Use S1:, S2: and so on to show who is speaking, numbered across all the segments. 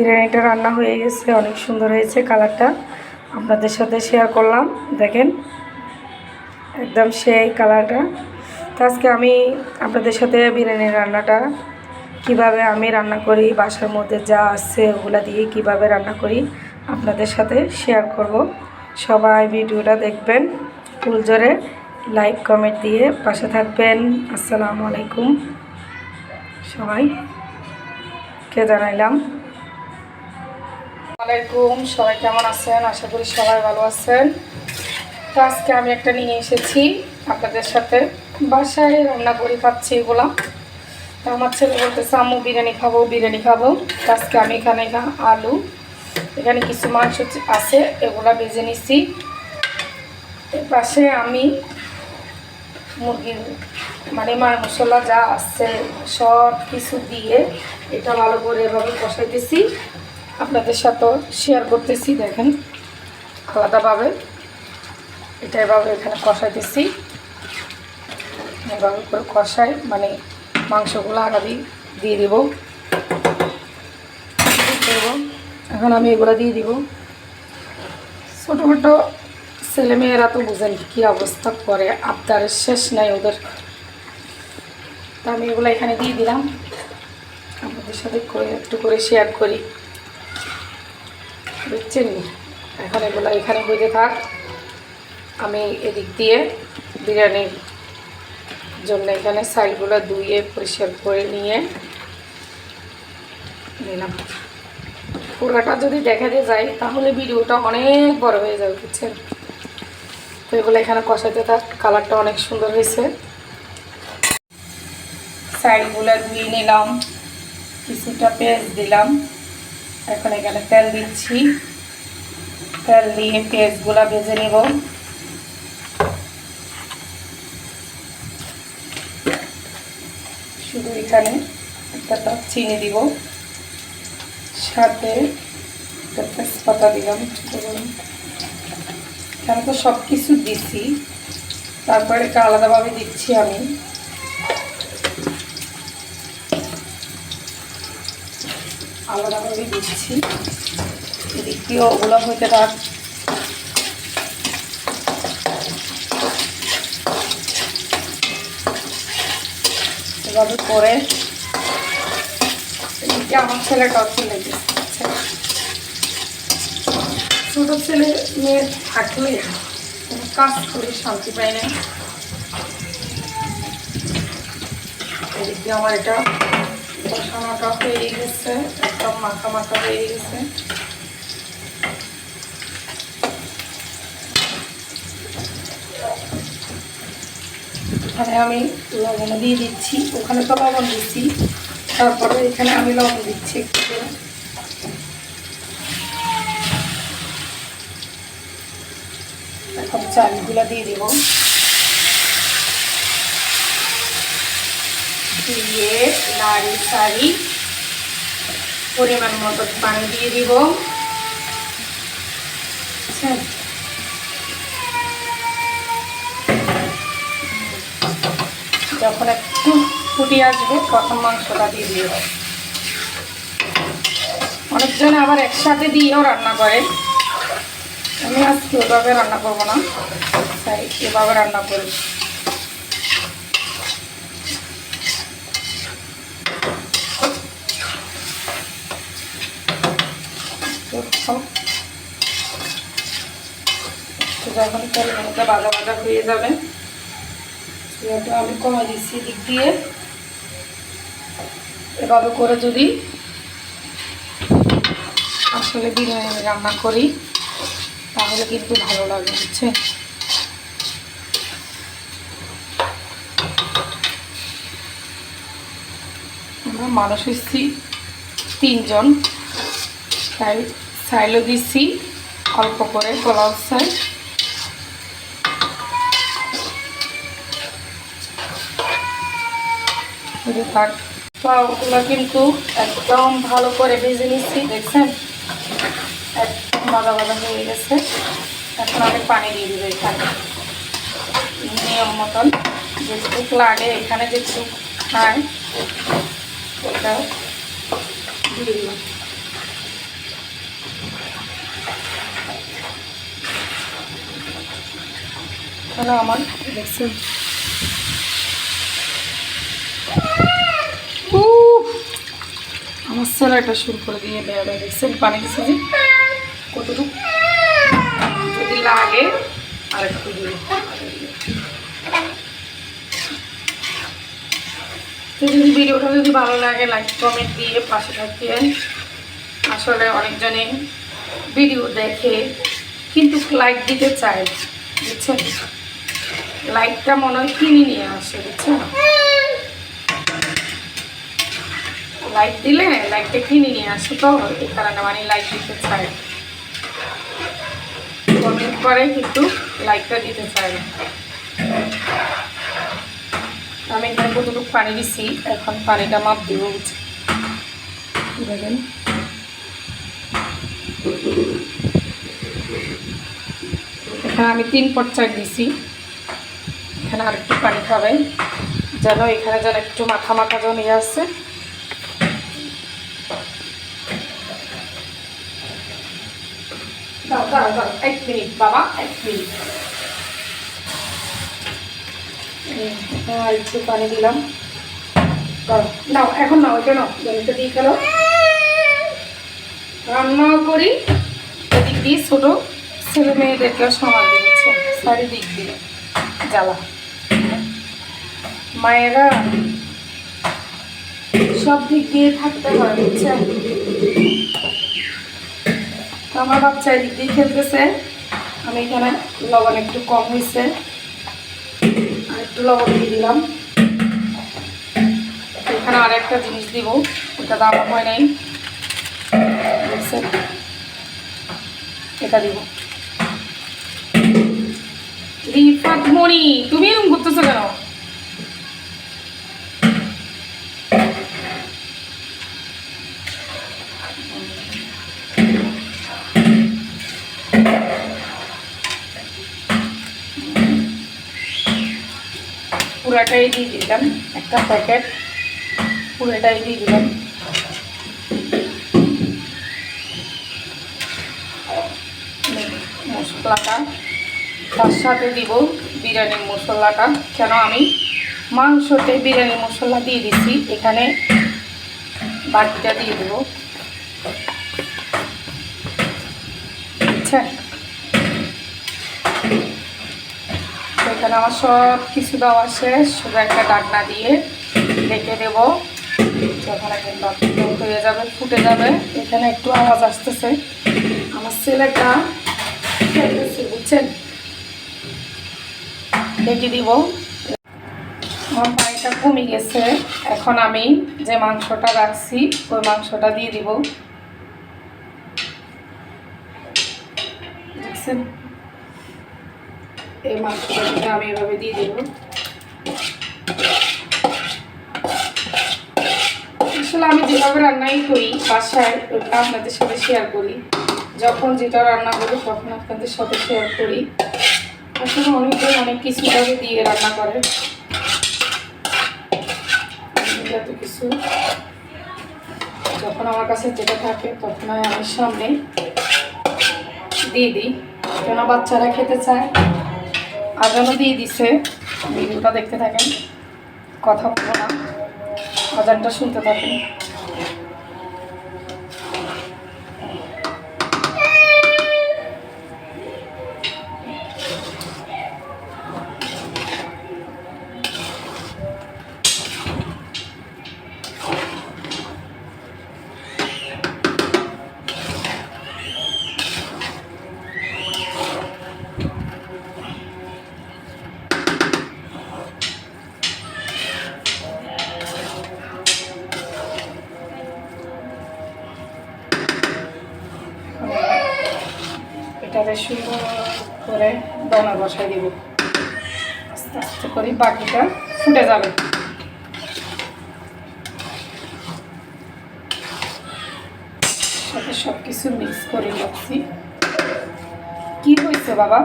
S1: বিরিয়ানিটা রান্না হয়ে গেছে, অনেক সুন্দর হয়েছে কালারটা। আপনাদের সাথে শেয়ার করলাম, দেখেন একদম সেই কালারটা। তো আজকে আমি আপনাদের সাথে বিরিয়ানির রান্নাটা কিভাবে আমি রান্না করি, বাসার মধ্যে যা আছে ওগুলা দিয়ে কিভাবে রান্না করি আপনাদের সাথে শেয়ার করব। সবাই ভিডিওটা দেখবেন, ফুল জোরে লাইক কমেন্ট দিয়ে পাশে থাকবেন। আসসালামু আলাইকুম সবাইকে জানাইলাম। আসসালামাইকুম, সবাই কেমন আছেন? আশা করি সবাই ভালো আছেন। তো আজকে আমি একটা নিয়ে এসেছি আপনাদের সাথে, বাসায় রান্না করে খাচ্ছি এগুলো। তো আমার ছেলে বলতেছে আম্মু বিরিয়ানি খাবো বিরিয়ানি খাবো। তো আজকে আমি এখানে আলু, এখানে কিছু মাংস আছে, এগুলা ভেজে নিচ্ছি। এর পাশে আমি মুরগির মার মশলা যা আছে সব কিছু দিয়ে এটা ভালো করে এভাবে কষাইতেছি, আপনাদের সাথেও শেয়ার করতেছি। দেখেন আলাদাভাবে এটা এভাবে এখানে কষাইতেছি, এভাবে করে কষাই মাংসগুলো আগে দিয়ে দিব। এখন আমি এগুলো দিয়ে দিব। ছোটো ছোটো ছেলেমেয়েরা তো বুঝেন কী অবস্থা করে, আবদারের শেষ নাই ওদের। তা আমি এগুলো এখানে দিয়ে দিলাম, আপনাদের সাথে একটু করে শেয়ার করি, বুঝছেন। এখন এগুলো এখানে হইতে থাক, আমি এদিক দিয়ে বিরিয়ানির জন্য এখানে সাইডগুলো ধুয়ে পরিষ্কার করে নিয়ে নিলাম। পুরোটা যদি দেখাতে যাই তাহলে ভিডিওটা অনেক বড় হয়ে যাবে, বুঝছেন। তো এগুলো এখানে কষাতে থাক, কালারটা অনেক সুন্দর হয়েছে। সাইডগুলো ধুয়ে নিলাম, কিছুটা পেঁয়াজ দিলাম। এখন এখানে তেল দিচ্ছি, তেল দিয়ে পেঁয়াজগুলো ভেজে নেব। শুধু এখানে একটা কাপ চিনি দিব, সাথে একটা তেজপাতা দিলাম। এখানে তো সব কিছু দিচ্ছি, তারপরে এটা আলাদাভাবে দিচ্ছি আমি। আলাদাভাবে দিচ্ছি, এদিক দিয়ে ওগুলো হইতে থাক। এভাবে করে এদিকে আমার ছেলেটাও চলে গেছে। ছোটো ছেলে মেয়ে থাকলে কোনো কাজ করে শান্তি পায় না। এদিক দিয়ে আমার এটা কষানোটা হয়ে গেছে, একদম মাখা মাখা হয়ে গেছে। এখানে আমি লবণ দিয়ে দিচ্ছি, ওখানে তো লবণ দিচ্ছি, তারপরে এখানে আমি লবণ দিচ্ছি একটু করে। এখন চালগুলো দিয়ে দিব, দিয়ে নাড়ি চাড়ি পরিমাণ মতো পানি দিয়ে দিব। যখন একটু ফুটে আসবে তখন মাংসটা দিয়ে দিব। অনেকজন আবার একসাথে দিয়েও রান্না করে, আমি আজকে ওইভাবে রান্না করবো না, তাই এভাবে রান্না করি। যখন পরিমাণটা বাজা বাজা হয়ে যাবে, এটা আমি কমে দিচ্ছি দিক দিয়ে। এভাবে করে যদি আসলে বিরিয়ানি রান্না করি তাহলে কিন্তু ভালো লাগে, বুঝছে। আমরা মানুষ এসেছি 3 জন, তাই চাইলেও দিচ্ছি অল্প করে পোলাও চাই। ওগুলো কিন্তু একদম ভালো করে ভেজে নিচ্ছি, দেখছেন একদম ভাজা ভাজা হয়ে গেছে। এখন আমি পানি দিয়ে দিব এখানে নিয়ম মতন, যেটুকু লাগে এখানে যেটুকু খায় ওটা দিয়ে দিব। তাহলে আমার দেখছেন আমার স্যালাডটা শুরু করে দিয়ে দেওয়া দেখছেন পানি দিচ্ছে যে কতটুকু যদি লাগে আর একটু দিয়ে তো যদি ভিডিওটা যদি ভালো লাগে লাইক কমেন্ট দিয়ে পাশে থাকবেন। আসলে অনেকজনে ভিডিও দেখে কিন্তু লাইক দিতে চায় বুঝছেন, লাইকটা মনে হয় কিনে নিয়ে আসে বুঝছেন, লাইক দিলে লাইকটা কিনে নিয়ে আসে তো এই কারণে মানে লাইক দিতে চায়, কমেন্ট করে কিন্তু লাইকটা দিতে চায় না। আমি এখানে কতটুকু পানি দিছি, এখন পানিটা মাপ দিব দেখেন। এখানে আমি 3 পট চাই দিছি, এখানে আর একটু পানি খাবে যেন এখানে যেন একটু মাখা মাখা জমিয়ে আসছে। দাও দাও দাও 1 মিনিট বাবা 1 মিনিট। আর একটু পানি দিলাম, নাও এখন নাও এটা নাও জমিটা দিয়ে গেল। রান্নাও করি এদিক দিয়ে ছোটো ছেলে মেয়েদেরকেও সামাল দিচ্ছে চারিদিক দিয়ে জ্বালা, মায়েরা সব দিক দিয়ে থাকতে হয় বুঝছেন। আমার বাচ্চা এদিক দিয়ে খেলতেছে, আমি এখানে লবণ একটু কম হয়েছে আর একটু লবণ দিয়ে দিলাম। এখানে আর একটা জিনিস দিব, ওটা দেওয়া হয় নাই বুঝছেন, এটা দিব। রিফাত মনি তুমি এরকম করতেছো কেন? পুরাটাই দিয়ে দিলাম, একটা প্যাকেট পুরোটাই দিয়ে দিলাম। মশলাটা তার সাথে দিব বিরিয়ানির মশলাটা, কেন আমি মাংসতে বিরিয়ানি মশলা দিয়ে দিচ্ছি, এখানে বাকিটা দিয়ে দেবো বুঝছেন। এখানে আমার সব কিছু দেওয়া শেষ, শুধু একটা ডাকনা দিয়ে রেখে দেবো, যখন একদম হয়ে যাবে ফুটে যাবে। এখানে একটু আওয়াজ আসতেছে, আমার ছেলেটা খেলতেছে বুঝছেন, রেখে দিব। আমার পানিটা কমে গেছে, এখন আমি যে মাংসটা রাখছি ওই মাংসটা দিয়ে দিব দেখছেন। এই মাংসটা আমি এভাবে দিয়ে দেব। আসলে আমি যেভাবে রান্নাই করি বাসায় ওইটা আপনাদের সাথে শেয়ার করি, যখন যেটা রান্না করি তখন আপনাদের সাথে শেয়ার করি। আসলে অনেকজন অনেক কিছুভাবে দিয়ে রান্না করে, এত কিছু যখন আমার কাছে যেটা থাকে তখন আমি সামনে দিয়ে দিই, কেন বাচ্চারা খেতে চায়। আজানও দিয়ে দিছে, ভিডিওটা দেখতে থাকেন, কথা বলবো না, আজানটা শুনতে থাকেন। এটাতে সুন্দর করে দানা বসাই দিব, আস্তে আস্তে করে বাকিটা ফুটে যাবে। সাথে সব কিছু মিক্স করে রাখছি। কি হয়েছে বাবা?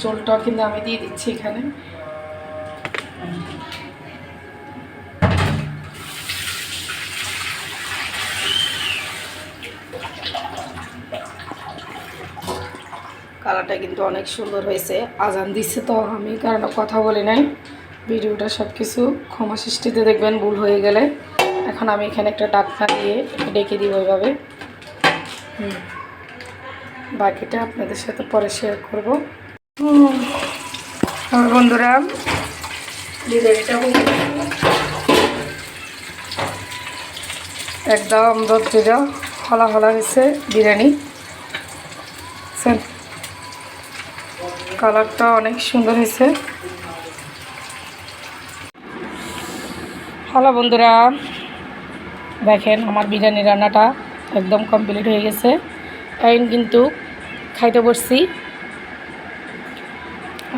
S1: ঝোলটা কিন্তু আমি দিয়ে দিচ্ছি এখানে। কালারটা কিন্তু অনেক সুন্দর হয়েছে। আজান দিচ্ছে তো আমি কারণ কথা বলি নাই। ভিডিওটা সব কিছু ক্ষমা সৃষ্টিতে দেখবেন ভুল হয়ে গেলে। এখন আমি এখানে একটা ডাকনা দিয়ে ডেকে দিব ওইভাবে। বাকিটা আপনাদের সাথে পরে শেয়ার করব। আমার বন্ধুরা বিরিয়ানিটা একদম রোদ্রে হলা হলা হয়েছে বিরিয়ানি। কালারটা অনেক সুন্দর হয়েছে। হ্যালো বন্ধুরা, দেখেন আমার বিরিয়ানি রান্নাটা একদম কমপ্লিট হয়ে গেছে। এখন কিন্তু খাইতে বসছি।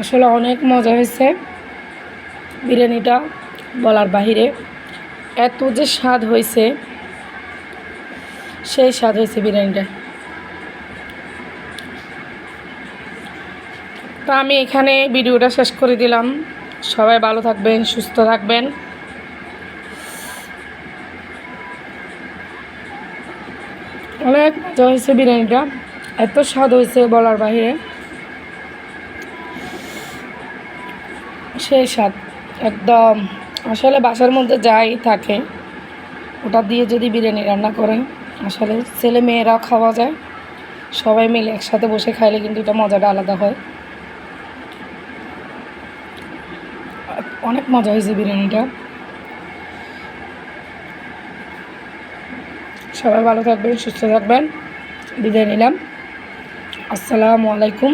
S1: আসলে অনেক মজা হয়েছে বিরিয়ানিটা, বলার বাহিরে। এত যে স্বাদ হয়েছে, সেই স্বাদ হয়েছে বিরিয়ানিটা। তা আমি এখানে ভিডিওটা শেষ করে দিলাম। সবাই ভালো থাকবেন, সুস্থ থাকবেন। অনেক মজা হয়েছে বিরিয়ানিটা, এত স্বাদ হয়েছে বলার বাহিরে। সেই স্বাদ একদম। আসলে বাসার মধ্যে যাই থাকে ওটা দিয়ে যদি বিরিয়ানি রান্না করেন, আসলে ছেলে মেয়েরা খাওয়া যায়, সবাই মিলে একসাথে বসে খাইলে কিন্তু এটা মজাটা আলাদা হয়। অনেক মজা হয়েছে বিরিয়ানিটা। সবাই ভালো থাকবেন, সুস্থ থাকবেন। বিদায় নিলাম। আসসালামু আলাইকুম।